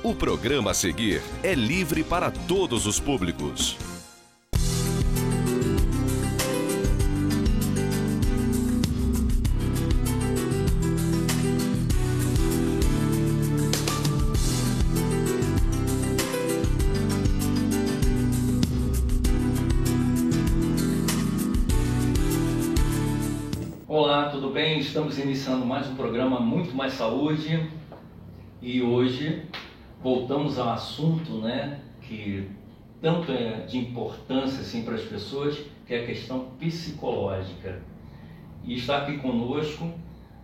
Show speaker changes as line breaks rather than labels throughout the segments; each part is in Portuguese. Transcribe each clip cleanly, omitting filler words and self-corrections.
O programa a seguir é livre para todos os públicos.
Olá, tudo bem? Estamos iniciando mais um programa Muito Mais Saúde e hoje voltamos ao assunto, que tanto é de importância assim, para as pessoas, que é a questão psicológica. E está aqui conosco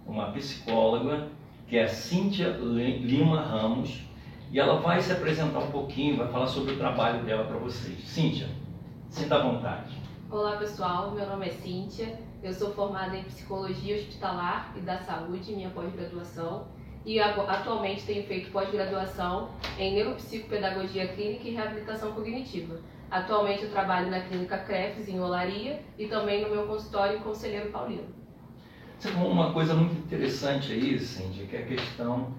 uma psicóloga, que é a Cíntia Lima Ramos, e ela vai se apresentar um pouquinho, vai falar sobre o trabalho dela para vocês. Cíntia, sinta à vontade.
Olá pessoal, meu nome é Cíntia, eu sou formada em Psicologia Hospitalar e da Saúde, minha pós-graduação, e atualmente tenho feito pós-graduação em Neuropsicopedagogia Clínica e Reabilitação Cognitiva. Atualmente eu trabalho na Clínica CREFES, em Olaria, e também no meu consultório em Conselheiro Paulino.
Você falou uma coisa muito interessante aí, Cíntia, que é a questão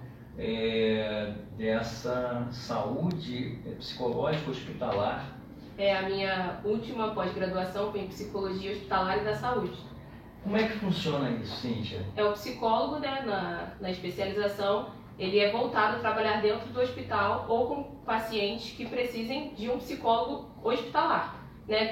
dessa saúde psicológica hospitalar.
A minha última pós-graduação foi em Psicologia Hospitalar e da Saúde.
Como é que funciona isso, Cíntia?
O psicólogo, na especialização, ele é voltado a trabalhar dentro do hospital ou com pacientes que precisem de um psicólogo hospitalar.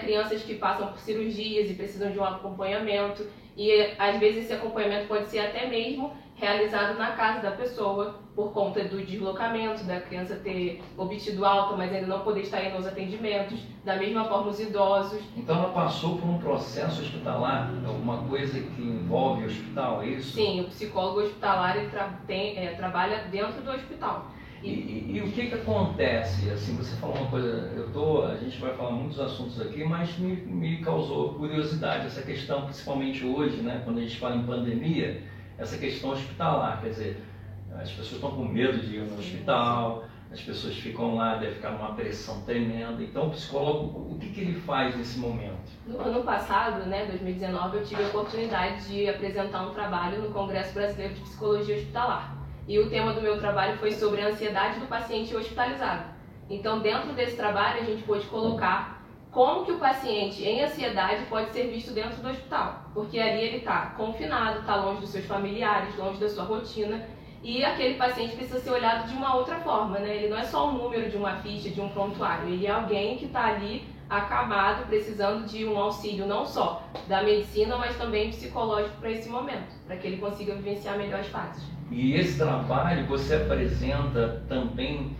Crianças que passam por cirurgias e precisam de um acompanhamento, e às vezes esse acompanhamento pode ser até mesmo realizado na casa da pessoa, por conta do deslocamento, da criança ter obtido alta, mas ainda não poder estar indo aos atendimentos, da mesma forma os idosos.
Então ela passou por um processo hospitalar, alguma coisa que envolve o hospital, é isso?
Sim, o psicólogo hospitalar ele trabalha dentro do hospital.
E o que acontece? Assim, você falou uma coisa, a gente vai falar muitos assuntos aqui, mas me causou curiosidade essa questão, principalmente hoje, quando a gente fala em pandemia, essa questão hospitalar, quer dizer, as pessoas estão com medo de ir no hospital, as pessoas ficam lá, deve ficar numa pressão tremenda. Então o psicólogo, o que ele faz nesse momento?
No ano passado, 2019, eu tive a oportunidade de apresentar um trabalho no Congresso Brasileiro de Psicologia Hospitalar. E o tema do meu trabalho foi sobre a ansiedade do paciente hospitalizado. Então, dentro desse trabalho, a gente pôde colocar como que o paciente em ansiedade pode ser visto dentro do hospital. Porque ali ele está confinado, está longe dos seus familiares, longe da sua rotina, e aquele paciente precisa ser olhado de uma outra forma, Ele não é só um número de uma ficha, de um prontuário, ele é alguém que está ali acamado, precisando de um auxílio não só da medicina, mas também psicológico para esse momento, para que ele consiga vivenciar melhor as fases.
E esse trabalho você apresenta também,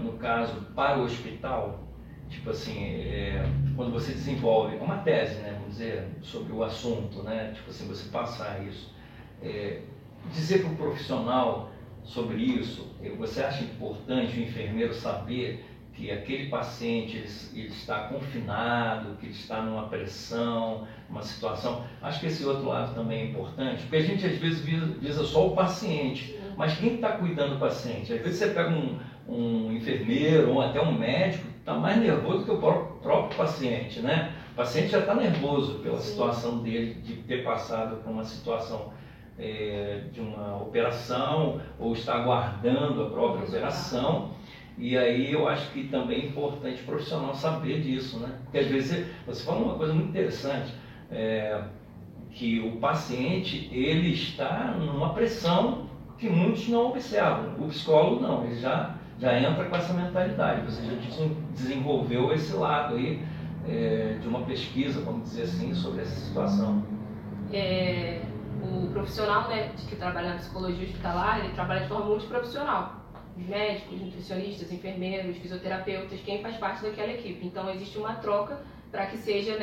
no caso, para o hospital? Tipo assim, quando você desenvolve uma tese, vamos dizer, sobre o assunto, tipo assim, você passar isso, dizer para o profissional sobre isso, você acha importante o enfermeiro saber que aquele paciente ele está confinado, que ele está numa pressão, numa situação? Acho que esse outro lado também é importante, porque a gente às vezes visa só o paciente, mas quem está cuidando do paciente? Às vezes você pega um enfermeiro ou até um médico que está mais nervoso que o próprio paciente, O paciente já está nervoso pela situação dele, de ter passado por uma situação de uma operação, ou está aguardando a própria operação. E aí eu acho que também é importante o profissional saber disso, Porque às vezes você fala uma coisa muito interessante, que o paciente ele está numa pressão que muitos não observam. O psicólogo não, ele já entra com essa mentalidade. Você já desenvolveu esse lado aí de uma pesquisa, vamos dizer assim, sobre essa situação.
O profissional que trabalha na psicologia hospitalar, ele trabalha de forma multiprofissional. Os médicos, nutricionistas, enfermeiros, fisioterapeutas, quem faz parte daquela equipe. Então existe uma troca para que seja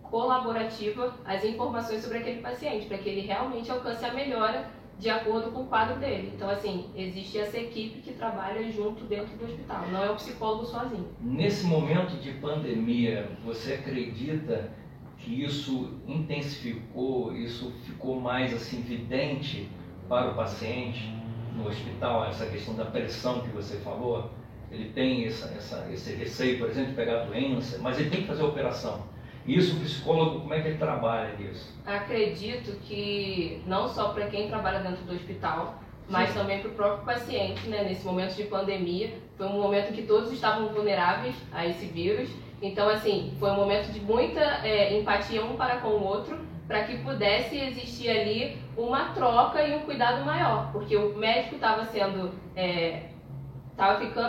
colaborativa as informações sobre aquele paciente, para que ele realmente alcance a melhora de acordo com o quadro dele. Então, assim, existe essa equipe que trabalha junto dentro do hospital, não é o psicólogo sozinho.
Nesse momento de pandemia, você acredita que isso intensificou, isso ficou mais assim evidente para o paciente no hospital, essa questão da pressão que você falou? ele tem esse receio, por exemplo, de pegar doença, mas ele tem que fazer a operação. Isso, o psicólogo, como é que ele trabalha nisso?
Acredito que não só para quem trabalha dentro do hospital, mas
Sim.
também para o próprio paciente, né? Nesse momento de pandemia, foi um momento que todos estavam vulneráveis a esse vírus. Então, assim, foi um momento de muita empatia um para com o outro, para que pudesse existir ali uma troca e um cuidado maior, porque o médico estava ficando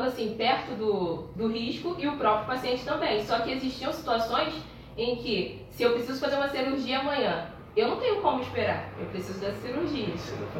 assim perto do risco e o próprio paciente também. Só que existiam situações em que, se eu preciso fazer uma cirurgia amanhã, eu não tenho como esperar, eu preciso da cirurgia.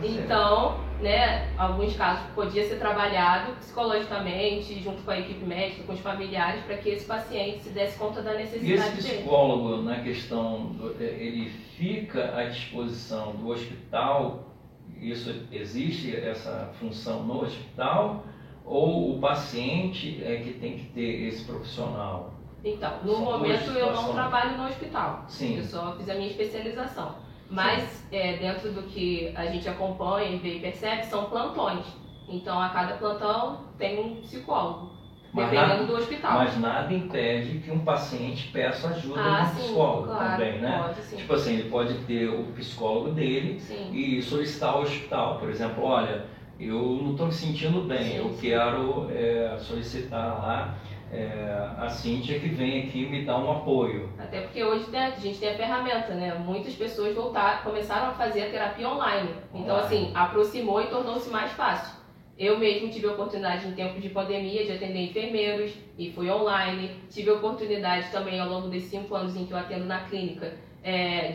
Então, né, alguns casos podia ser trabalhado psicologicamente, junto com a equipe médica, com os familiares, para que esse paciente se desse conta da necessidade dele.
E esse psicólogo, na questão, ele fica à disposição do hospital? Isso existe, essa função no hospital? Ou o paciente é que tem que ter esse profissional?
Então, no momento eu não trabalho no hospital.
Sim.
Eu só fiz a minha especialização. Mas dentro do que a gente acompanha e vê e percebe, são plantões. Então, a cada plantão tem um psicólogo, dependendo do hospital.
Mas nada impede que um paciente peça ajuda de um psicólogo, claro, também, né?
Pode, sim.
Tipo assim, ele pode ter o psicólogo dele, sim, e solicitar ao hospital. Por exemplo, olha, eu não estou me sentindo bem, sim, eu quero solicitar lá a Cíntia que vem aqui me dar um apoio.
Até porque hoje, né, a gente tem a ferramenta, né? Muitas pessoas começaram a fazer a terapia online. Então, assim, aproximou e tornou-se mais fácil. Eu mesmo tive a oportunidade, em tempo de pandemia, de atender enfermeiros e fui online. Tive a oportunidade também, ao longo desses 5 anos em que eu atendo na clínica,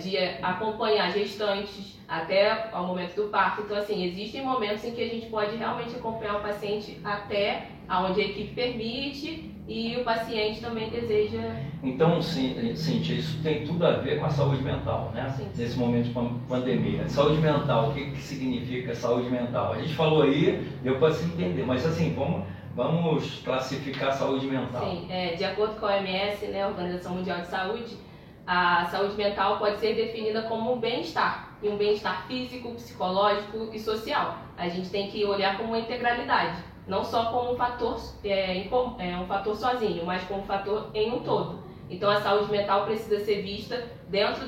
de acompanhar gestantes até ao momento do parto. Então, assim, existem momentos em que a gente pode realmente acompanhar o paciente até onde a equipe permite e o paciente também deseja.
Então, Cíntia, isso tem tudo a ver com a saúde mental, né? Sim. Nesse momento de pandemia. Saúde mental, o que significa saúde mental? A gente falou aí, deu para se entender, mas assim, vamos classificar a saúde mental.
Sim, de acordo com a OMS, né, a Organização Mundial de Saúde, a saúde mental pode ser definida como um bem-estar, e um bem-estar físico, psicológico e social. A gente tem que olhar como uma integralidade, não só como um fator, um fator sozinho, mas como um fator em um todo. Então a saúde mental precisa ser vista dentro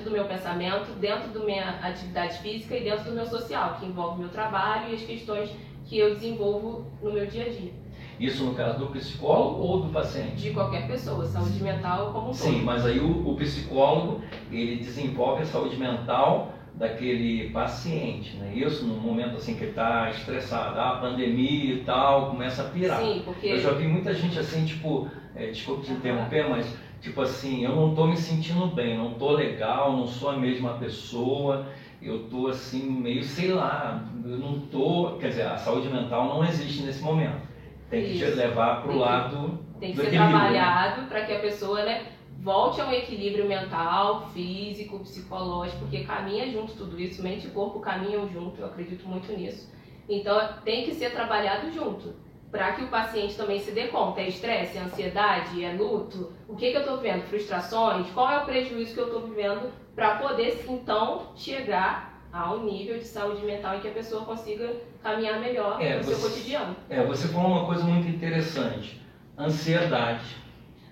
do meu pensamento, dentro da minha atividade física e dentro do meu social, que envolve o meu trabalho e as questões que eu desenvolvo no meu dia a dia.
Isso no caso do psicólogo ou do paciente?
De qualquer pessoa, saúde mental como um todo.
Sim, mas aí o psicólogo, ele desenvolve a saúde mental daquele paciente, né? Isso no momento assim que ele está estressado, pandemia e tal, começa a pirar.
Sim, porque...
Eu já vi muita gente assim, tipo, desculpa te interromper, mas tipo assim, eu não estou me sentindo bem, não estou legal, não sou a mesma pessoa, eu estou assim meio, sei lá, eu não estou, quer dizer, a saúde mental não existe nesse momento. Tem que te levar para o lado
tem que ser trabalhado, né? Para que a pessoa, né, volte a um equilíbrio mental, físico, psicológico, porque caminha junto tudo isso, mente e corpo caminham junto, eu acredito muito nisso. Então tem que ser trabalhado junto, para que o paciente também se dê conta, é estresse, é ansiedade, é luto, o que eu estou vivendo, frustrações, qual é o prejuízo que eu estou vivendo, para poder então chegar a um nível de saúde mental em que a pessoa consiga caminhar melhor no seu cotidiano.
Você falou uma coisa muito interessante, ansiedade.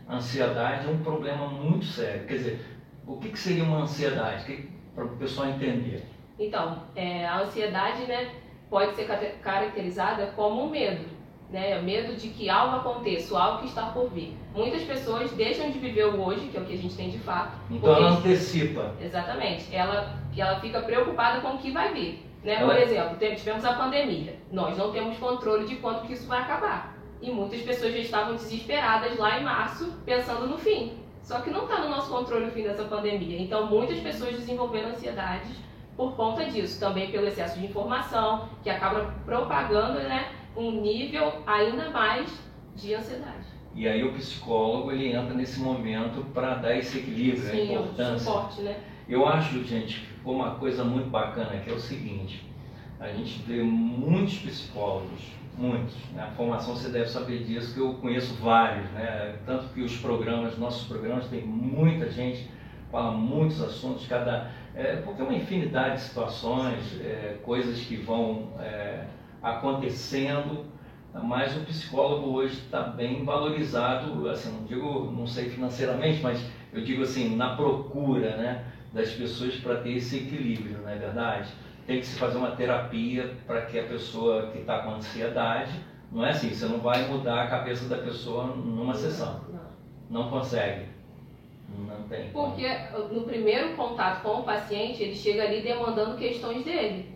Ansiedade é um problema muito sério. Quer dizer, o que seria uma ansiedade? Para o pessoal entender.
Então, a ansiedade, né, pode ser caracterizada como um medo, né? Medo de que algo aconteça, algo que está por vir. Muitas pessoas deixam de viver o hoje, que é o que a gente tem de fato.
Então ela antecipa.
Exatamente. Ela fica preocupada com o que vai vir. Né? Por exemplo, tivemos a pandemia. Nós não temos controle de quando que isso vai acabar. E muitas pessoas já estavam desesperadas lá em março, pensando no fim. Só que não está no nosso controle o fim dessa pandemia. Então, muitas pessoas desenvolveram ansiedades por conta disso. Também pelo excesso de informação, que acaba propagando, né, um nível ainda mais de ansiedade.
E aí o psicólogo, ele entra nesse momento para dar esse equilíbrio, a importância.
Suporte, né?
Eu acho, gente, que ficou uma coisa muito bacana, que é o seguinte, a gente vê muitos psicólogos, muitos, né? A formação você deve saber disso, que eu conheço vários, né? Tanto que nossos programas, tem muita gente, fala muitos assuntos, porque é uma infinidade de situações, coisas que vão acontecendo, mas o psicólogo hoje está bem valorizado, assim, não digo, não sei financeiramente, mas eu digo assim, na procura, né, das pessoas para ter esse equilíbrio, não é verdade? Tem que se fazer uma terapia para que a pessoa que está com ansiedade, não é assim, você não vai mudar a cabeça da pessoa numa sessão, não consegue. Não tem.
Porque no primeiro contato com o paciente, ele chega ali demandando questões dele.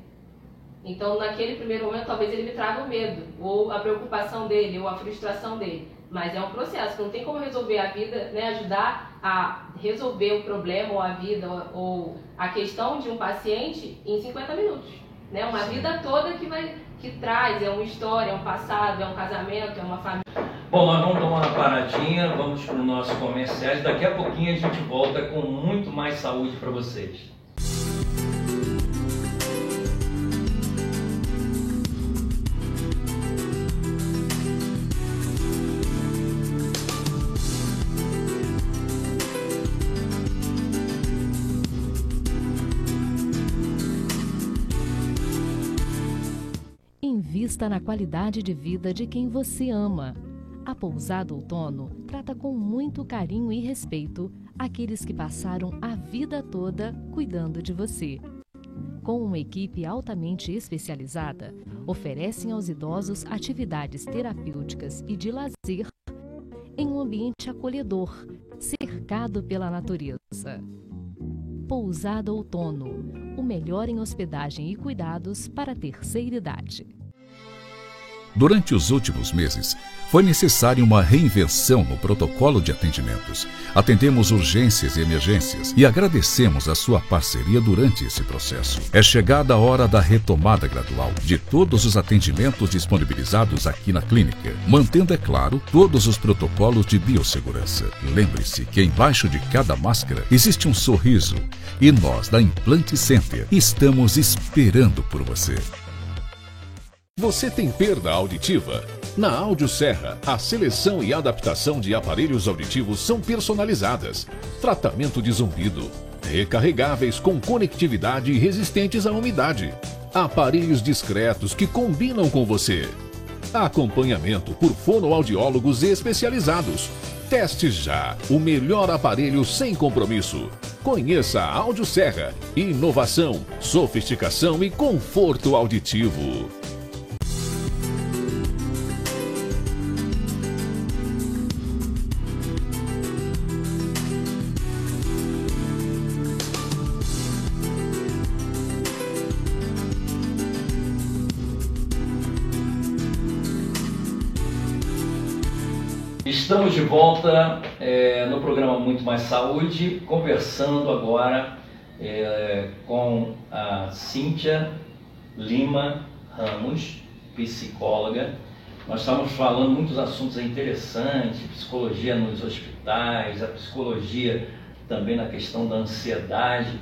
Então, naquele primeiro momento, talvez ele me traga o medo, ou a preocupação dele, ou a frustração dele. Mas é um processo, não tem como resolver a vida, né, ajudar a resolver o problema, ou a vida, ou a questão de um paciente em 50 minutos. Né? Uma vida toda que traz, é uma história, é um passado, é um casamento, é uma família.
Bom, nós vamos dar uma paradinha, vamos para o nosso comerciais. Daqui a pouquinho a gente volta com muito mais saúde para vocês.
Invista na qualidade de vida de quem você ama. A Pousada Outono trata com muito carinho e respeito aqueles que passaram a vida toda cuidando de você. Com uma equipe altamente especializada, oferecem aos idosos atividades terapêuticas e de lazer em um ambiente acolhedor, cercado pela natureza. Pousada Outono, o melhor em hospedagem e cuidados para a terceira idade.
Durante os últimos meses, foi necessária uma reinvenção no protocolo de atendimentos. Atendemos urgências e emergências e agradecemos a sua parceria durante esse processo. É chegada a hora da retomada gradual de todos os atendimentos disponibilizados aqui na clínica, mantendo, é claro, todos os protocolos de biossegurança. Lembre-se que embaixo de cada máscara existe um sorriso e nós, da Implante Center, estamos esperando por você.
Você tem perda auditiva? Na Audioserra, a seleção e adaptação de aparelhos auditivos são personalizadas. Tratamento de zumbido, recarregáveis com conectividade e resistentes à umidade. Aparelhos discretos que combinam com você. Acompanhamento por fonoaudiólogos especializados. Teste já o melhor aparelho sem compromisso. Conheça a Audioserra. Inovação, sofisticação e conforto auditivo.
Estamos de volta no programa Muito Mais Saúde, conversando agora com a Cíntia Lima Ramos, psicóloga. Nós estamos falando muitos assuntos interessantes, psicologia nos hospitais, a psicologia também na questão da ansiedade.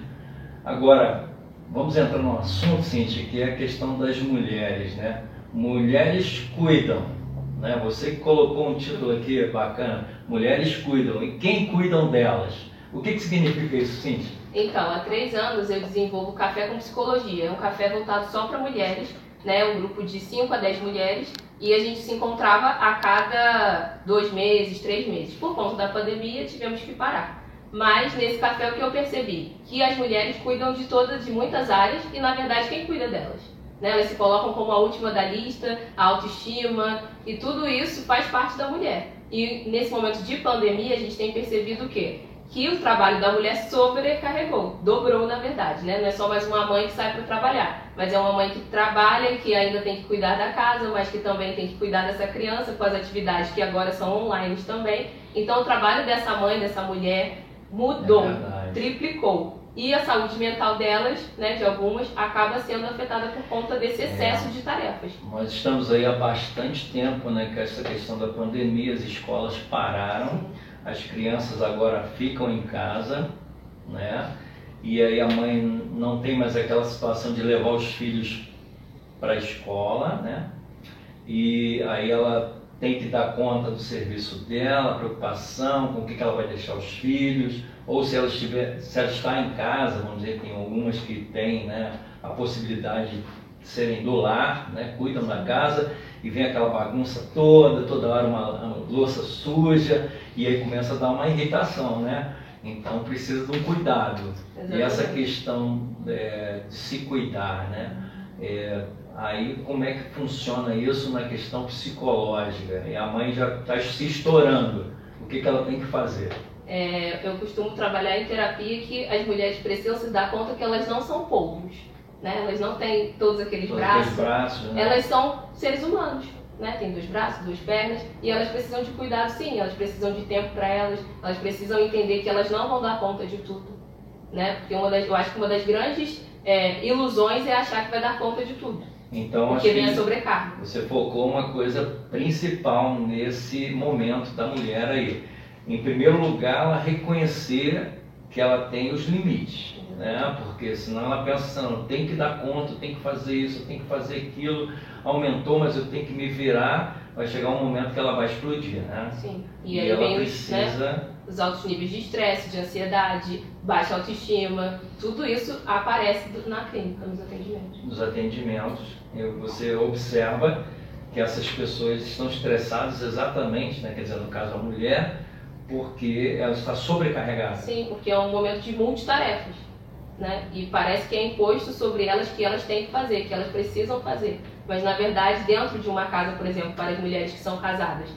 Agora, vamos entrar num assunto, Cíntia, que é a questão das mulheres, né? Mulheres cuidam. Né? Você que colocou um título aqui bacana, Mulheres Cuidam. E quem cuidam delas? O que significa isso, Cíntia?
Então, há 3 anos eu desenvolvo Café com Psicologia. É um café voltado só para mulheres, né? Um grupo de 5 a 10 mulheres. E a gente se encontrava a cada 2 meses, 3 meses. Por conta da pandemia, tivemos que parar. Mas nesse café o que eu percebi? Que as mulheres cuidam de muitas áreas e, na verdade, quem cuida delas? Né? Elas se colocam como a última da lista, a autoestima, e tudo isso faz parte da mulher. E nesse momento de pandemia a gente tem percebido o quê? Que o trabalho da mulher sobrecarregou, dobrou na verdade, né? Não é só mais uma mãe que sai para trabalhar, mas é uma mãe que trabalha e que ainda tem que cuidar da casa, mas que também tem que cuidar dessa criança com as atividades que agora são online também. Então o trabalho dessa mãe, dessa mulher mudou, triplicou. E a saúde mental delas, né, de algumas, acaba sendo afetada por conta desse excesso de tarefas.
Nós estamos aí há bastante tempo, né, com essa questão da pandemia, as escolas pararam, as crianças agora ficam em casa, né, e aí a mãe não tem mais aquela situação de levar os filhos para a escola, né, e aí ela tem que dar conta do serviço dela, preocupação com o que ela vai deixar os filhos, ou se ela está em casa, vamos dizer, tem algumas que têm, né, a possibilidade de serem do lar, né, cuidam da casa, e vem aquela bagunça toda hora uma louça suja, e aí começa a dar uma irritação, né? Então precisa de um cuidado.
Exatamente.
E essa questão de se cuidar, né? Aí como é que funciona isso na questão psicológica? E a mãe já está se estourando. O que ela tem que fazer?
Eu costumo trabalhar em terapia que as mulheres precisam se dar conta que elas não são polvos, né? Elas não têm todos aqueles braços,
né?
Elas são seres humanos, né? Tem 2 braços, 2 pernas, e elas precisam de cuidado, sim, elas precisam de tempo para elas precisam entender que elas não vão dar conta de tudo, né? Porque eu acho que uma das grandes ilusões é achar que vai dar conta de tudo.
Então,
porque vem a sobrecarga.
Você focou uma coisa principal nesse momento da mulher aí. Em primeiro lugar, ela reconhecer que ela tem os limites, né? Porque senão ela pensa assim, tem que dar conta, tem que fazer isso, tem que fazer aquilo, aumentou, mas eu tenho que me virar, vai chegar um momento que ela vai explodir, né?
Sim.
E
aí
ela
vem
precisa...
os altos níveis de estresse, de ansiedade, baixa autoestima, tudo isso aparece na clínica, nos atendimentos.
Nos atendimentos, você observa que essas pessoas estão estressadas exatamente, né? Quer dizer, no caso a mulher, porque ela está sobrecarregada.
Sim, porque é um momento de multitarefas, né? E parece que é imposto sobre elas que elas têm que fazer, que elas precisam fazer. Mas na verdade, dentro de uma casa, por exemplo, para as mulheres que são casadas,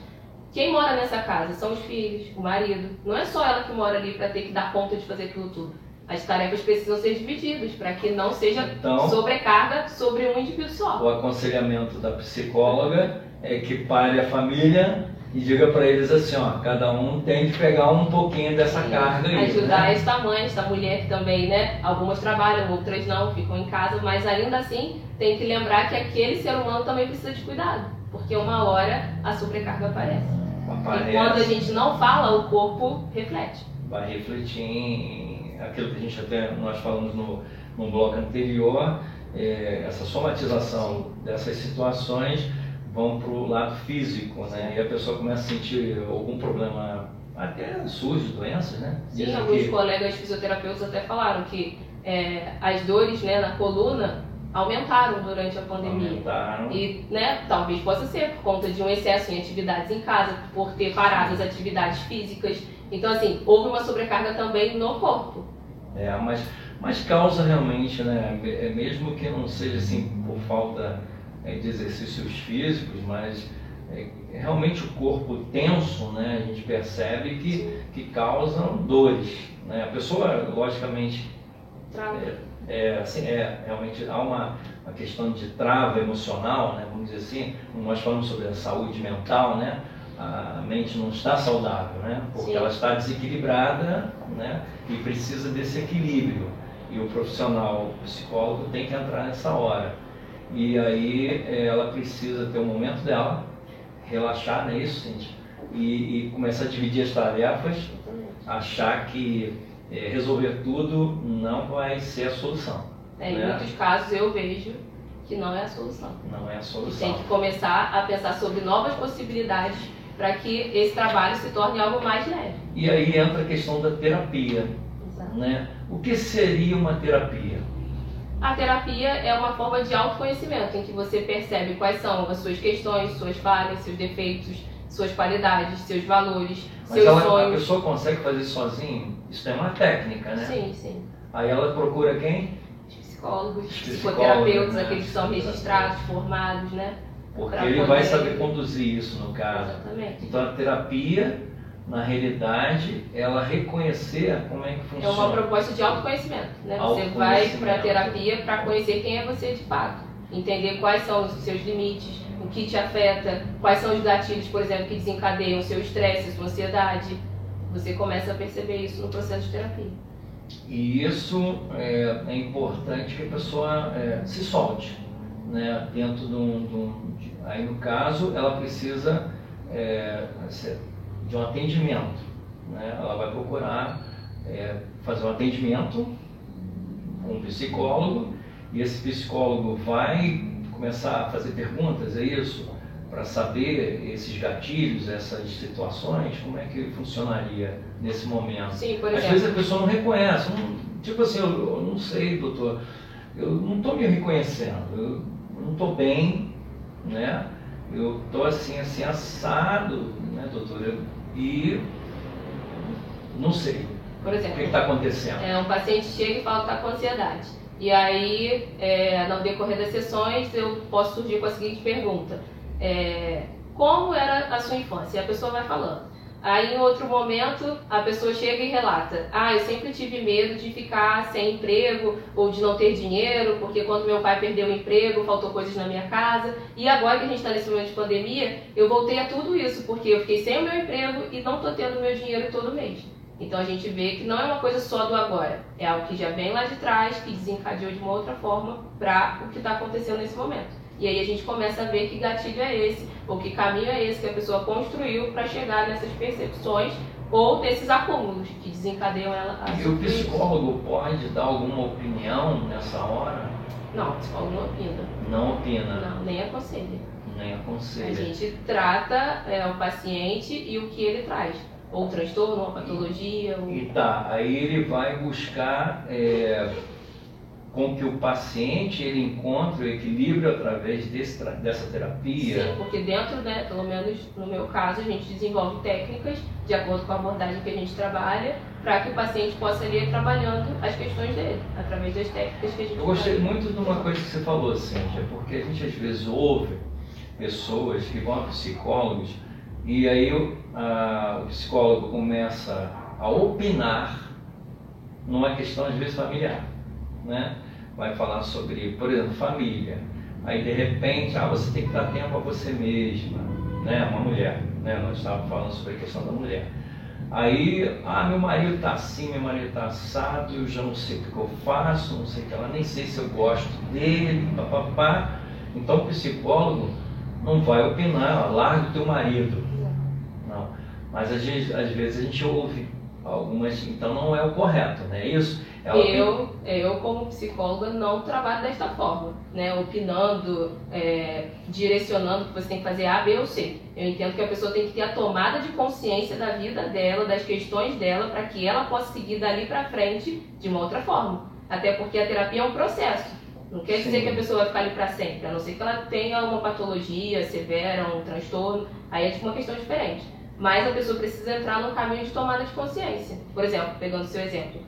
quem mora nessa casa são os filhos, o marido. Não é só ela que mora ali para ter que dar conta de fazer aquilo tudo. As tarefas precisam ser divididas para que não seja sobrecarga sobre um indivíduo só.
O aconselhamento da psicóloga é que pare a família e diga para eles assim, ó, cada um tem que pegar um pouquinho dessa carga aí.
Ajudar,
né?
esta mãe, esta mulher que também, né? Algumas trabalham, outras não, ficam em casa, mas ainda assim tem que lembrar que aquele ser humano também precisa de cuidado, porque uma hora a sobrecarga aparece. E quando a gente não fala, o corpo reflete.
Vai refletir em aquilo que nós falamos no bloco anterior, essa somatização dessas situações vão para o lado físico, né? E a pessoa começa a sentir algum problema, até surge doenças, né?
Sim, alguns colegas fisioterapeutas até falaram que as dores, né, na coluna aumentaram durante a pandemia.
Aumentaram.
E, né, talvez possa ser por conta de um excesso em atividades em casa, por ter parado as atividades físicas. Então, assim, houve uma sobrecarga também no corpo.
Mas causa realmente, né? Mesmo que não seja assim por falta de exercícios físicos, mas realmente o corpo tenso, né? A gente percebe que causam dores, né? A pessoa, logicamente, realmente há uma questão de trava emocional, né? Vamos dizer assim, nós falamos sobre a saúde mental, né? A mente não está saudável, né? Porque ela está desequilibrada, né? E precisa desse equilíbrio. E o profissional, o psicólogo, tem que entrar nessa hora. E aí ela precisa ter um momento dela, relaxar, não é isso, Cíntia? E começar a dividir as tarefas, achar que resolver tudo não vai ser a solução.
Em muitos casos eu vejo que não é a solução.
Não é a solução.
E tem que começar a pensar sobre novas possibilidades para que esse trabalho se torne algo mais leve.
E aí entra a questão da terapia.
Exato.
Né? O que seria uma terapia?
A terapia é uma forma de autoconhecimento, em que você percebe quais são as suas questões, suas falhas, seus defeitos, suas qualidades, seus valores, seus sonhos.
A pessoa consegue fazer sozinho? Isso é uma técnica, né?
Sim, sim.
Aí ela procura quem?
Psicólogos, psicoterapeutas, né? Aqueles que são registrados, formados, né?
Porque ele vai saber conduzir isso, no caso.
Exatamente.
Então a terapia, na realidade, ela reconhecer como é que funciona.
É uma proposta de autoconhecimento, né? Você vai para a terapia para conhecer quem é você de fato, entender quais são os seus limites, o que te afeta, quais são os gatilhos, por exemplo, que desencadeiam o seu estresse, a sua ansiedade. Você começa a perceber isso no processo de terapia.
E isso é importante que a pessoa se solte, né? Dentro aí no caso, ela precisa de um atendimento, né? Ela vai procurar fazer um atendimento com um psicólogo, e esse psicólogo vai começar a fazer perguntas, é isso? Para saber esses gatilhos, essas situações, como é que funcionaria nesse momento.
Sim, por exemplo.
Às vezes a pessoa não reconhece, tipo assim, eu não sei, doutor, eu não estou me reconhecendo, eu não estou bem, né? eu tô assim assado, né, doutora? E não sei.
Por exemplo,
o que está acontecendo?
Um paciente chega e fala que está com ansiedade. E aí, no decorrer das sessões, eu posso surgir com a seguinte pergunta. Como era a sua infância? E a pessoa vai falando. Aí, em outro momento, a pessoa chega e relata. Eu sempre tive medo de ficar sem emprego ou de não ter dinheiro, porque quando meu pai perdeu o emprego, faltou coisas na minha casa. E agora que a gente está nesse momento de pandemia, eu voltei a tudo isso, porque eu fiquei sem o meu emprego e não estou tendo o meu dinheiro todo mês. Então, a gente vê que não é uma coisa só do agora. É algo que já vem lá de trás, que desencadeou de uma outra forma para o que está acontecendo nesse momento. E aí a gente começa a ver que gatilho é esse, ou que caminho é esse que a pessoa construiu para chegar nessas percepções ou nesses acúmulos que desencadeiam ela a
E o psicólogo pode dar alguma opinião nessa hora?
Não, o psicólogo não opina.
Não opina?
Não, nem aconselha.
Nem aconselha.
A gente trata o paciente e o que ele traz. Ou um transtorno, uma patologia.
E tá, aí ele vai buscar com que o paciente ele encontre o equilíbrio através dessa terapia.
Sim, porque dentro, pelo menos no meu caso, a gente desenvolve técnicas de acordo com a abordagem que a gente trabalha, para que o paciente possa ir trabalhando as questões dele, através das técnicas que a gente
Eu gostei muito de uma coisa que você falou, Cíntia, porque a gente às vezes ouve pessoas que vão a psicólogos e aí o psicólogo começa a opinar numa questão às vezes familiar, né? Vai falar sobre, por exemplo, família. Aí de repente, você tem que dar tempo a você mesma, né? Uma mulher, né? Nós estávamos falando sobre a questão da mulher. Aí, meu marido está assim, meu marido está assado, eu já não sei o que eu faço, não sei o que ela, nem sei se eu gosto dele, papapá. Então o psicólogo não vai opinar, larga o teu marido. Não. Mas às vezes a gente ouve algumas, então não é o correto, né? Isso.
Eu como psicóloga não trabalho desta forma, né? Opinando, direcionando que você tem que fazer A, B ou C. Eu entendo que a pessoa tem que ter a tomada de consciência da vida dela, das questões dela, para que ela possa seguir dali para frente de uma outra forma. Até porque a terapia é um processo. Não quer dizer que a pessoa vai ficar ali para sempre, a não ser que ela tenha uma patologia severa, um transtorno, aí é uma questão diferente. Mas a pessoa precisa entrar num caminho de tomada de consciência. Por exemplo, pegando o seu exemplo,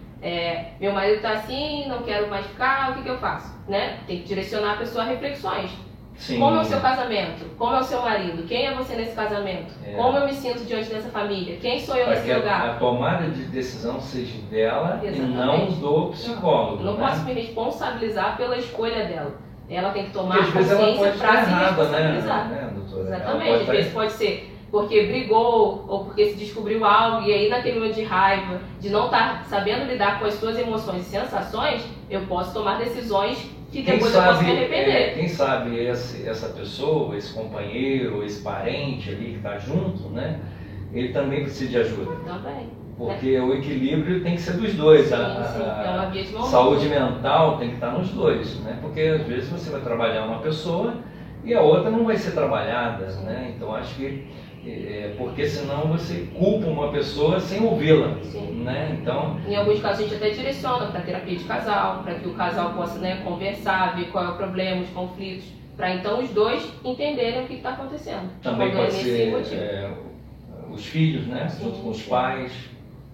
meu marido está assim, não quero mais ficar, o que eu faço? Né? Tem que direcionar a pessoa a reflexões. Sim. Como é o seu casamento? Como é o seu marido? Quem é você nesse casamento? Como eu me sinto diante dessa família? Quem sou eu nesse lugar?
A tomada de decisão seja dela. Exatamente. E não do psicólogo.
Não posso me responsabilizar pela escolha dela. Ela tem que tomar consciência para se responsabilizar.
Né, doutora?
Exatamente. Às vezes pode ser porque brigou ou porque se descobriu algo e aí naquele momento de raiva, de não estar sabendo lidar com as suas emoções e sensações, eu posso tomar decisões que depois eu posso me arrepender.
Quem sabe essa pessoa, esse companheiro, esse parente ali que está junto, né? Ele também precisa de ajuda.
Também.
Porque o equilíbrio tem que ser dos dois.
Sim, é uma via de mão
saúde mental tem que estar nos dois, né? Porque às vezes você vai trabalhar uma pessoa e a outra não vai ser trabalhada, né? Então acho que porque senão você culpa uma pessoa sem ouvi-la, né? Então,
em alguns casos a gente até direciona para terapia de casal, para que o casal possa, né, conversar, ver qual é o problema, os conflitos, para então os dois entenderem o que está acontecendo.
Também pode ser os filhos, né? Com os pais,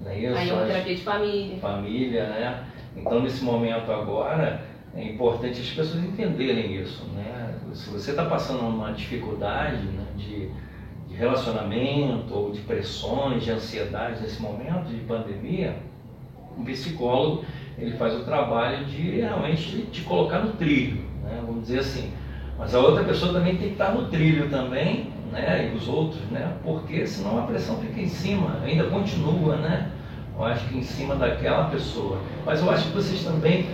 né? Isso,
aí é uma terapia de família.
Família, né? Então nesse momento agora é importante as pessoas entenderem isso, né? Se você está passando uma dificuldade, né, de relacionamento ou de pressões, de ansiedade nesse momento de pandemia, o psicólogo ele faz o trabalho de realmente te colocar no trilho, né? Vamos dizer assim. Mas a outra pessoa também tem que estar no trilho também, né? E os outros, né? Porque senão a pressão fica em cima, ainda continua, né? Eu acho que em cima daquela pessoa. Mas eu acho que vocês também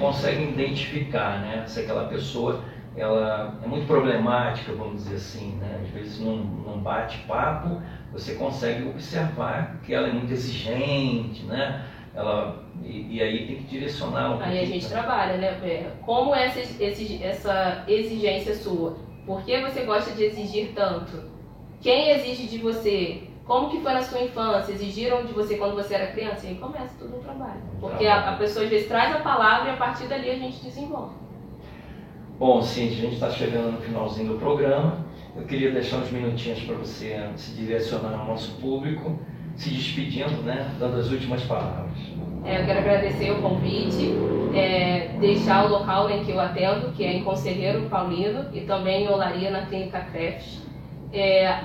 conseguem identificar, né? Se aquela pessoa ela é muito problemática, vamos dizer assim, né? Às vezes num bate-papo você consegue observar que ela é muito exigente, né? E aí tem que direcionar um pouquinho.
Aí a gente trabalha, né? Como essa exigência sua? Por que você gosta de exigir tanto? Quem exige de você? Como que foi na sua infância? Exigiram de você quando você era criança? E aí começa tudo no trabalho. Porque a pessoa às vezes traz a palavra e a partir dali a gente desenvolve.
Bom, Cíntia, a gente está chegando no finalzinho do programa eu queria deixar uns minutinhos para você se direcionar ao nosso público, se despedindo, né, dando as últimas palavras.
Eu quero agradecer o convite, deixar o local em que eu atendo, que é em Conselheiro Paulino, e também em Olaria, na Clínica Crefts.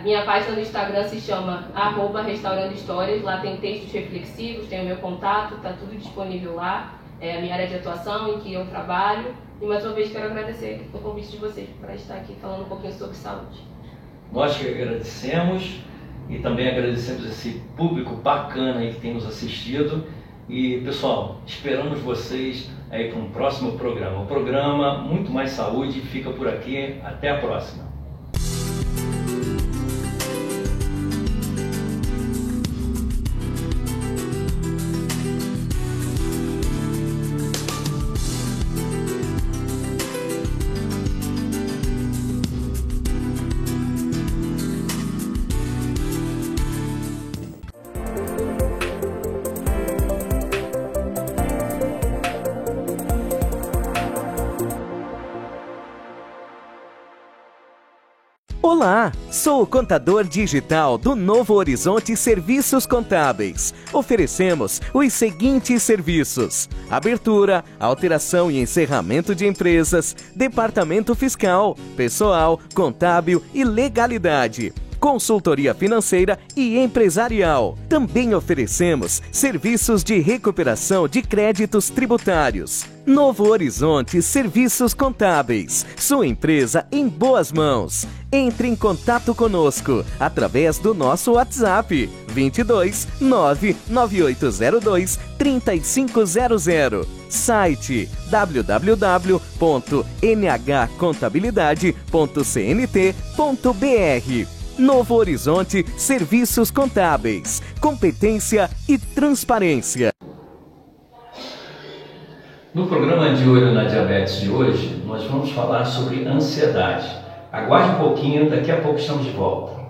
Minha página no Instagram se chama @restaurando-histórias, lá tem textos reflexivos, tem o meu contato, está tudo disponível lá, a minha área de atuação em que eu trabalho. E mais uma vez quero agradecer o convite de vocês para estar aqui falando um pouquinho sobre saúde.
Nós que agradecemos e também agradecemos esse público bacana aí que tem nos assistido. E pessoal, esperamos vocês aí para um próximo programa. O programa Muito Mais Saúde fica por aqui. Até a próxima.
Olá, sou o contador digital do Novo Horizonte Serviços Contábeis. Oferecemos os seguintes serviços: abertura, alteração e encerramento de empresas, departamento fiscal, pessoal, contábil e legalidade, consultoria financeira e empresarial. Também oferecemos serviços de recuperação de créditos tributários. Novo Horizonte Serviços Contábeis, sua empresa em boas mãos. Entre em contato conosco através do nosso WhatsApp 22 99802 3500. Site www.nhcontabilidade.cnt.br. Novo Horizonte Serviços Contábeis, competência e transparência.
No programa de Olho na Diabetes de hoje, nós vamos falar sobre ansiedade. Aguarde um pouquinho, daqui a pouco estamos de volta.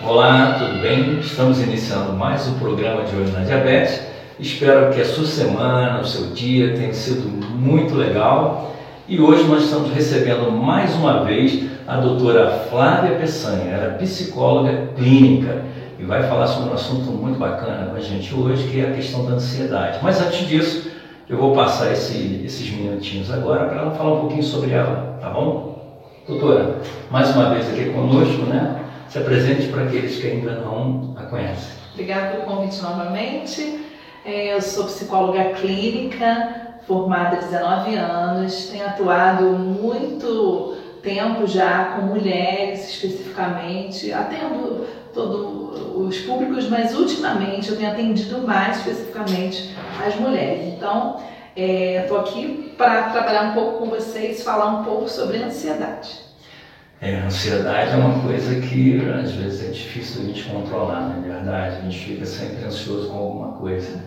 Olá, tudo bem? Estamos iniciando mais um programa de Olho na Diabetes. Espero que a sua semana, o seu dia tenha sido muito legal. E hoje nós estamos recebendo mais uma vez a doutora Flávia Peçanha, ela é psicóloga clínica e vai falar sobre um assunto muito bacana com a gente hoje, que é a questão da ansiedade. Mas antes disso, eu vou passar esses minutinhos agora para ela falar um pouquinho sobre ela, tá bom? Doutora, mais uma vez aqui conosco, né? Se apresente para aqueles que ainda não a conhecem.
Obrigada pelo convite novamente. Eu sou psicóloga clínica, formada há 19 anos, tenho atuado muito tempo já com mulheres especificamente, atendo todos os públicos, mas ultimamente eu tenho atendido mais especificamente as mulheres. Então, estou aqui para trabalhar um pouco com vocês, falar um pouco sobre ansiedade.
A ansiedade é uma coisa que às vezes é difícil a gente controlar, não é verdade? A gente fica sempre ansioso com alguma coisa.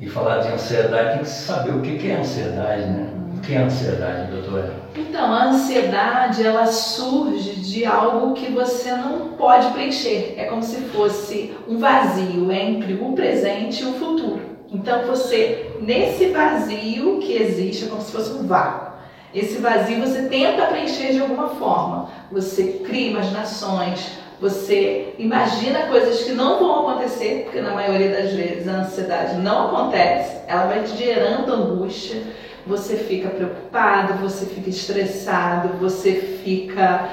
E falar de ansiedade tem que saber o que é ansiedade, né? O que é ansiedade, doutora?
Então, a ansiedade, ela surge de algo que você não pode preencher. É como se fosse um vazio entre o presente e o futuro. Então, você, nesse vazio que existe, é como se fosse um vácuo. Esse vazio você tenta preencher de alguma forma. Você cria imaginações, você imagina coisas que não vão acontecer, porque na maioria das vezes a ansiedade não acontece, ela vai te gerando angústia, você fica preocupado, você fica estressado, você fica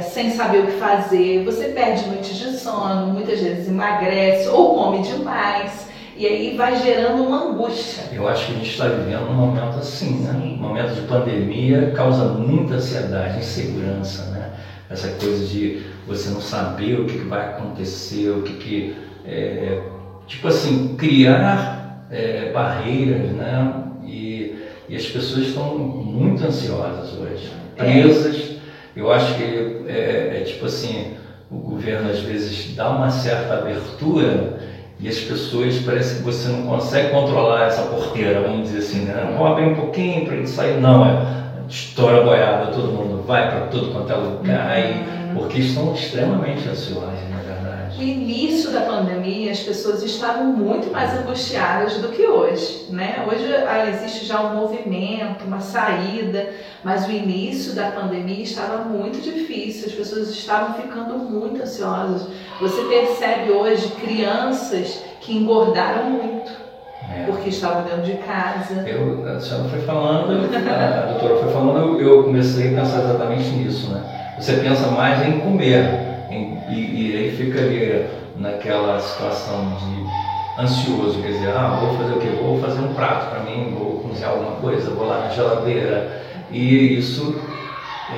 sem saber o que fazer, você perde noites de sono, muitas vezes emagrece ou come demais. E aí vai gerando uma angústia.
Eu acho que a gente está vivendo um momento assim, né? Um momento de pandemia causa muita ansiedade, insegurança, né? Essa coisa de você não saber o que vai acontecer, tipo assim, criar barreiras, né? E as pessoas estão muito ansiosas hoje, presas. Eu acho que tipo assim, o governo às vezes dá uma certa abertura E as pessoas, parece que você não consegue controlar essa porteira, vamos dizer assim, né? Vamos abrir um pouquinho para ele sair. Não, estoura a boiada, todo mundo vai para tudo quanto é lugar, porque estão extremamente ansiosos, na verdade.
No início da pandemia, as pessoas estavam muito mais angustiadas do que hoje, né? Hoje existe já um movimento, uma saída, mas o início da pandemia estava muito difícil, as pessoas estavam ficando muito ansiosas. Você percebe hoje crianças que engordaram muito, porque estavam dentro de casa.
A senhora foi falando, a doutora foi falando, eu comecei a pensar exatamente nisso, né? Você pensa mais em comer, e aí fica ali naquela situação de ansioso, quer dizer, vou fazer o quê? Vou fazer um prato para mim, vou cozinhar alguma coisa, vou lá na geladeira, e isso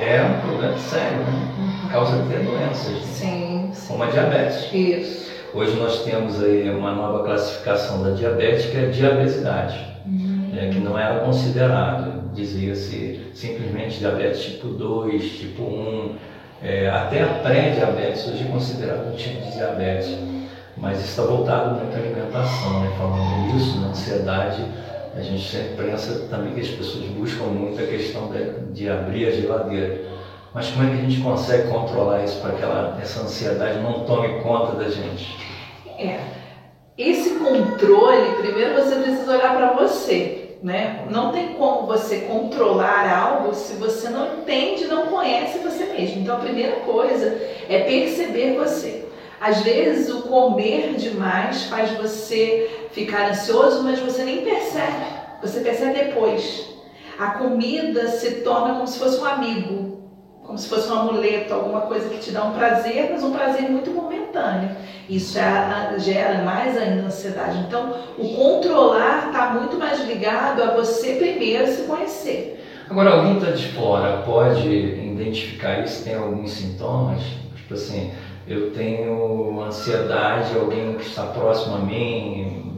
é um problema sério, né? Causa até doenças, né?
Sim.
Como a diabetes.
Isso.
Hoje nós temos aí uma nova classificação da diabetes, que é a diabesidade, que não era considerado, dizia-se simplesmente diabetes tipo 2, tipo 1, até a pré-diabetes hoje é considerado um tipo de diabetes, mas está voltado muito à alimentação, né? Falando nisso, na ansiedade, a gente sempre pensa também que as pessoas buscam muito a questão de abrir a geladeira. Mas como é que a gente consegue controlar isso para que essa ansiedade não tome conta da gente?
Esse controle, primeiro você precisa olhar para você, né? Não tem como você controlar algo se você não entende, não conhece você mesmo. Então a primeira coisa é perceber você. Às vezes o comer demais faz você ficar ansioso, mas você nem percebe. Você percebe depois. A comida se torna como se fosse um amigo, como se fosse um amuleto, alguma coisa que te dá um prazer, mas um prazer muito momentâneo. Isso gera mais ainda ansiedade. Então, o controlar está muito mais ligado a você primeiro se conhecer.
Agora, alguém está de fora pode identificar isso? Tem alguns sintomas? Tipo assim, eu tenho ansiedade, alguém que está próximo a mim,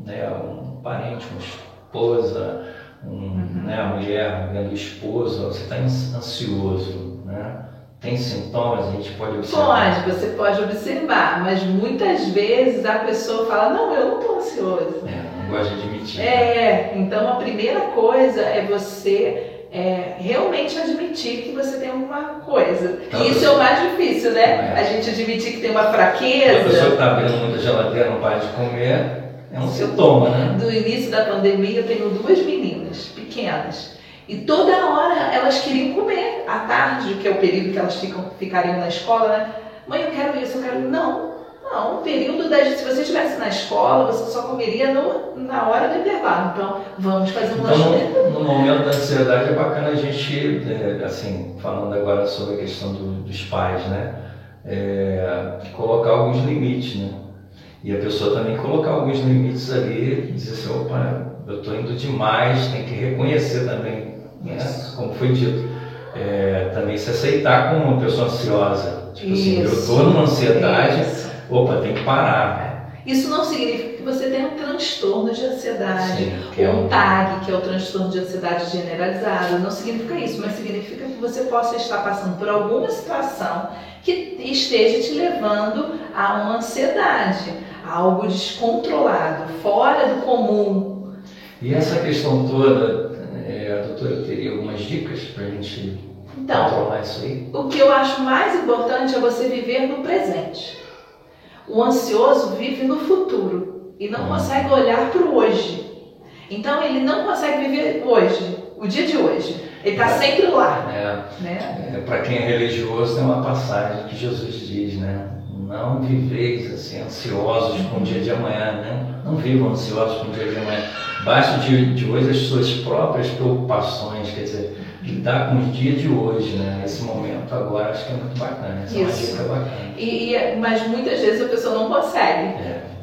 né, um parente, uma esposa, né, a mulher vendo o esposo, você está ansioso, né? Tem sintomas, a gente pode observar?
Você pode observar, mas muitas vezes a pessoa fala, não, eu não estou ansioso.
Não gosta de admitir.
Então a primeira coisa é você realmente admitir que você tem alguma coisa. E isso é o mais difícil, né? A gente admitir que tem uma fraqueza.
A pessoa que está abrindo muita geladeira, não para de comer, é um sintoma, né?
Do início da pandemia, eu tenho 2 meninas pequenas. E toda hora elas queriam comer à tarde, que é o período que elas ficariam na escola, né? Mãe, eu quero isso, eu quero... Não, o período se você estivesse na escola, você só comeria na hora do intervalo. Então, vamos fazer um lanche.
No momento da ansiedade é bacana a gente, assim, falando agora sobre a questão dos pais, né? Colocar alguns limites, né? E a pessoa também colocar alguns limites ali e dizer assim, opa, eu estou indo demais, tem que reconhecer também, né? Como foi dito. Também se aceitar como uma pessoa ansiosa. Tipo assim, eu estou numa ansiedade, opa, tem que parar.
Isso não significa que você tenha um transtorno de ansiedade,
Sim,
ou um TAG, que é o transtorno de ansiedade generalizado. Não significa isso, mas significa que você possa estar passando por alguma situação que esteja te levando a uma ansiedade, a algo descontrolado, fora do comum.
E essa questão toda, a doutora teria algumas dicas para a gente controlar isso aí?
O que eu acho mais importante é você viver no presente. O ansioso vive no futuro e não consegue olhar para o hoje. Então ele não consegue viver hoje, o dia de hoje. Ele está sempre lá. Né?
Para quem é religioso, tem uma passagem que Jesus diz, né? Não viveis assim, ansiosos com o dia de amanhã, né? Não vivam ansiosos com o dia de amanhã. Basta de hoje as suas próprias preocupações, quer dizer, lidar com o dia de hoje, né? Esse momento agora, acho que é muito bacana. Essa é uma dica bacana.
Mas muitas vezes a pessoa não consegue.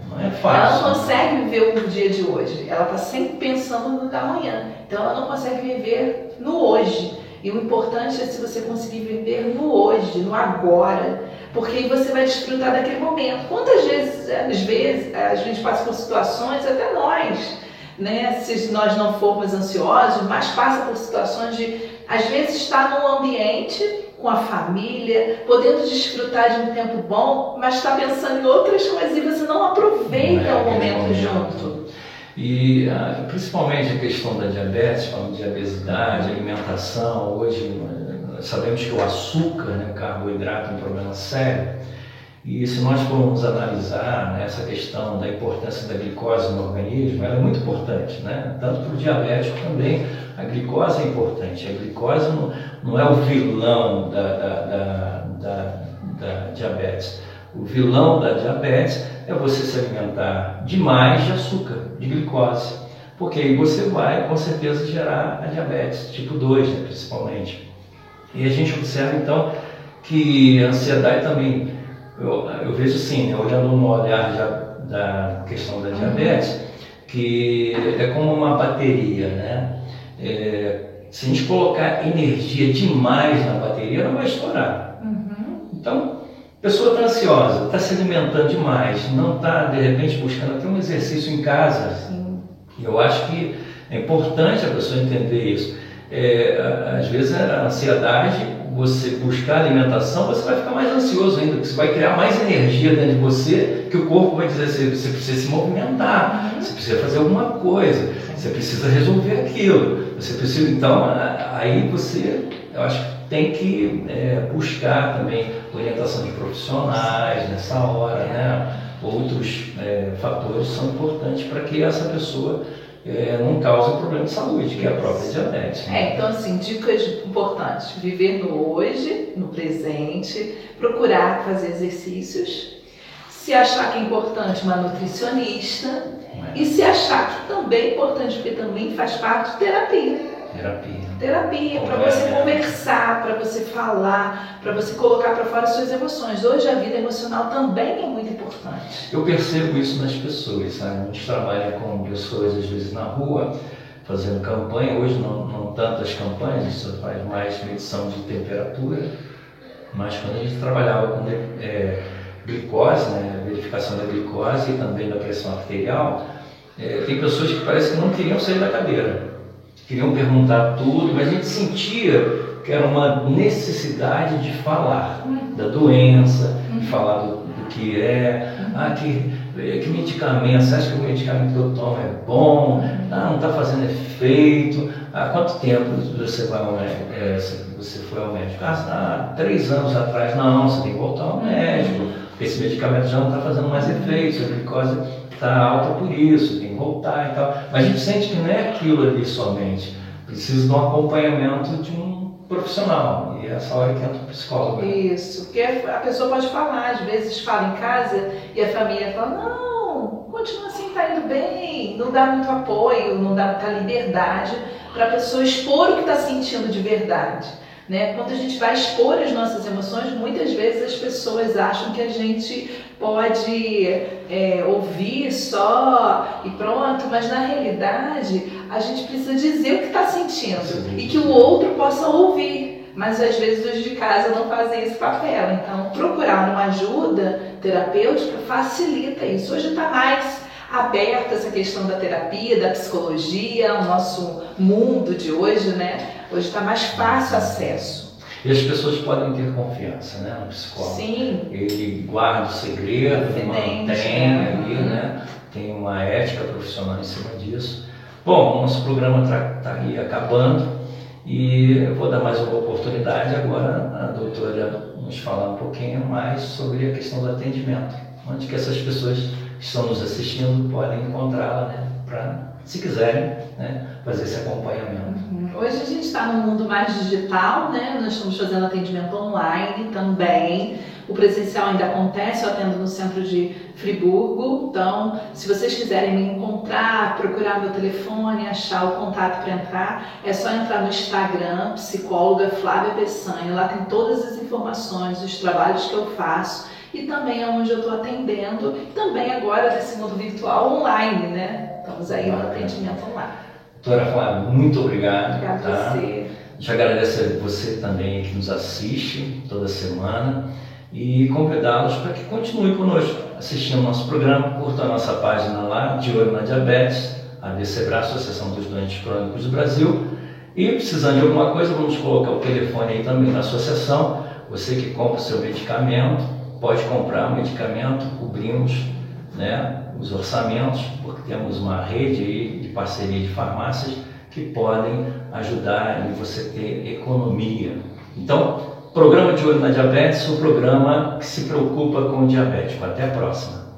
Não é fácil.
Ela não consegue viver o dia de hoje. Ela está sempre pensando no da manhã. Então ela não consegue viver no hoje. E o importante é se você conseguir viver no hoje, no agora, porque aí você vai desfrutar daquele momento. Quantas vezes, às vezes, a gente passa por situações, até nós, né? Se nós não formos ansiosos, mas passa por situações de Às vezes está num ambiente com a família, podendo desfrutar de um tempo bom, mas está pensando em outras coisas e você não aproveita o momento junto.
E principalmente a questão da diabetes, falando de obesidade, alimentação, hoje sabemos que o açúcar, né, o carboidrato é um problema sério. E se nós formos analisar, né, essa questão da importância da glicose no organismo, ela é muito importante, né? Tanto para o diabético também, a glicose é importante. A glicose não é o vilão da diabetes. O vilão da diabetes é você se alimentar demais de açúcar, de glicose, porque aí você vai com certeza gerar a diabetes tipo 2, né, principalmente. E a gente observa então que a ansiedade também, eu vejo assim, né, olhando no olhar da questão da diabetes, que é como uma bateria, né? Se a gente colocar energia demais na bateria, não vai estourar. Então, a pessoa está ansiosa, está se alimentando demais, não está, de repente, buscando até um exercício em casa. Eu acho que é importante a pessoa entender isso. Às vezes, a ansiedade, você buscar alimentação, você vai ficar mais ansioso ainda, porque você vai criar mais energia dentro de você, que o corpo vai dizer assim, você precisa se movimentar, você precisa fazer alguma coisa, você precisa resolver aquilo, você precisa, então, aí você, eu acho que tem que buscar também orientação de profissionais nessa hora, né? Outros fatores são importantes para que essa pessoa não cause um problema de saúde, que é a própria diabetes. Né?
Então, assim, dicas importantes: viver no hoje, no presente, procurar fazer exercícios, se achar que é importante, uma nutricionista, e se achar que também é importante, porque também faz parte de terapia. Terapia, para você conversar, para você falar, para você colocar para fora suas emoções. Hoje a vida emocional também é muito importante.
Eu percebo isso nas pessoas, sabe? A gente trabalha com pessoas às vezes na rua, fazendo campanha. Hoje não tantas campanhas, a gente só faz mais medição de temperatura, mas quando a gente trabalhava com glicose, né, verificação da glicose e também da pressão arterial, tem pessoas que parece que não queriam sair da cadeira. Queriam perguntar tudo, mas a gente sentia que era uma necessidade de falar da doença, de falar do que que medicamento, você acha que o medicamento que eu tomo é bom? Não está fazendo efeito. Há quanto tempo você vai ao médico? Você foi ao médico? 3 anos atrás. Não, você tem que voltar ao médico, porque esse medicamento já não está fazendo mais efeito, a glicose está alta por isso, tem que voltar e tal. Mas a gente sente que não é aquilo ali somente. Precisa de um acompanhamento de um profissional. E é essa hora que entra o psicólogo.
Isso, porque a pessoa pode falar, às vezes fala em casa e a família fala, não, continua assim, tá indo bem. Não dá muito apoio, não dá muita liberdade para a pessoa expor o que está sentindo de verdade. Né? Quando a gente vai expor as nossas emoções, muitas vezes as pessoas acham que a gente pode ouvir só e pronto, mas na realidade a gente precisa dizer o que está sentindo e que o outro possa ouvir. Mas às vezes os de casa não fazem esse papel, então procurar uma ajuda terapêutica facilita isso. Hoje está mais aberta essa questão da terapia, da psicologia, o nosso mundo de hoje, né? Hoje está mais fácil acesso.
E as pessoas podem ter confiança, né, no psicólogo.
Sim.
Ele guarda o segredo, mantém ali, né? Tem uma ética profissional em cima disso. Bom, o nosso programa está aí acabando e eu vou dar mais uma oportunidade agora a doutora nos falar um pouquinho mais sobre a questão do atendimento. Onde que essas pessoas que estão nos assistindo podem encontrá-la, né, para, se quiserem, né, fazer esse acompanhamento.
Hoje a gente está no mundo mais digital, né? Nós estamos fazendo atendimento online também. O presencial ainda acontece, eu atendo no centro de Friburgo. Então, se vocês quiserem me encontrar, procurar meu telefone, achar o contato para entrar, é só entrar no Instagram, psicóloga Flávia Peçanha. Lá tem todas as informações, os trabalhos que eu faço e também onde eu estou atendendo. E também agora nesse mundo virtual online, né? Estamos aí no atendimento online.
Doutora Flávia, muito obrigado.
Obrigada a você.
A gente agradece a você também que nos assiste toda semana e convidá-los para que continue conosco, assistindo o nosso programa, curta a nossa página lá, De Olho na Diabetes, a AVC Braço, Associação dos Doentes Crônicos do Brasil, E precisando de alguma coisa, vamos colocar o telefone aí também na associação. Você que compra o seu medicamento, pode comprar o medicamento, cobrimos, né, os orçamentos, porque temos uma rede aí de parceria de farmácias que podem ajudar em você ter economia. Então, programa de Olho na Diabetes, o programa que se preocupa com o diabético. Até a próxima.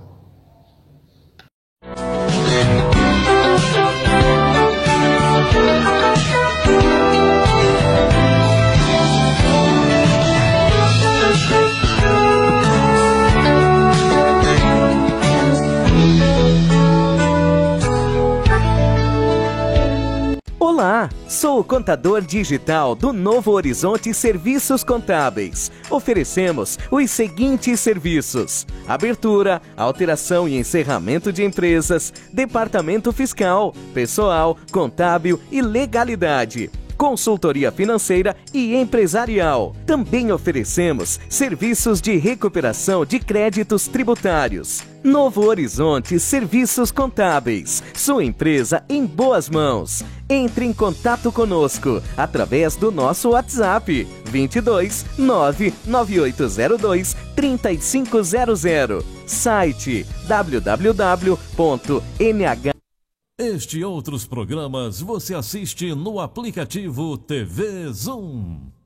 Olá, sou o contador digital do Novo Horizonte Serviços Contábeis. Oferecemos os seguintes serviços: abertura, alteração e encerramento de empresas, departamento fiscal, pessoal, contábil e legalidade, consultoria financeira e empresarial. Também oferecemos serviços de recuperação de créditos tributários. Novo Horizonte Serviços Contábeis, sua empresa em boas mãos. Entre em contato conosco através do nosso WhatsApp 22 99802 3500. Site www.nh.
Este e outros programas você assiste no aplicativo TV Zoom.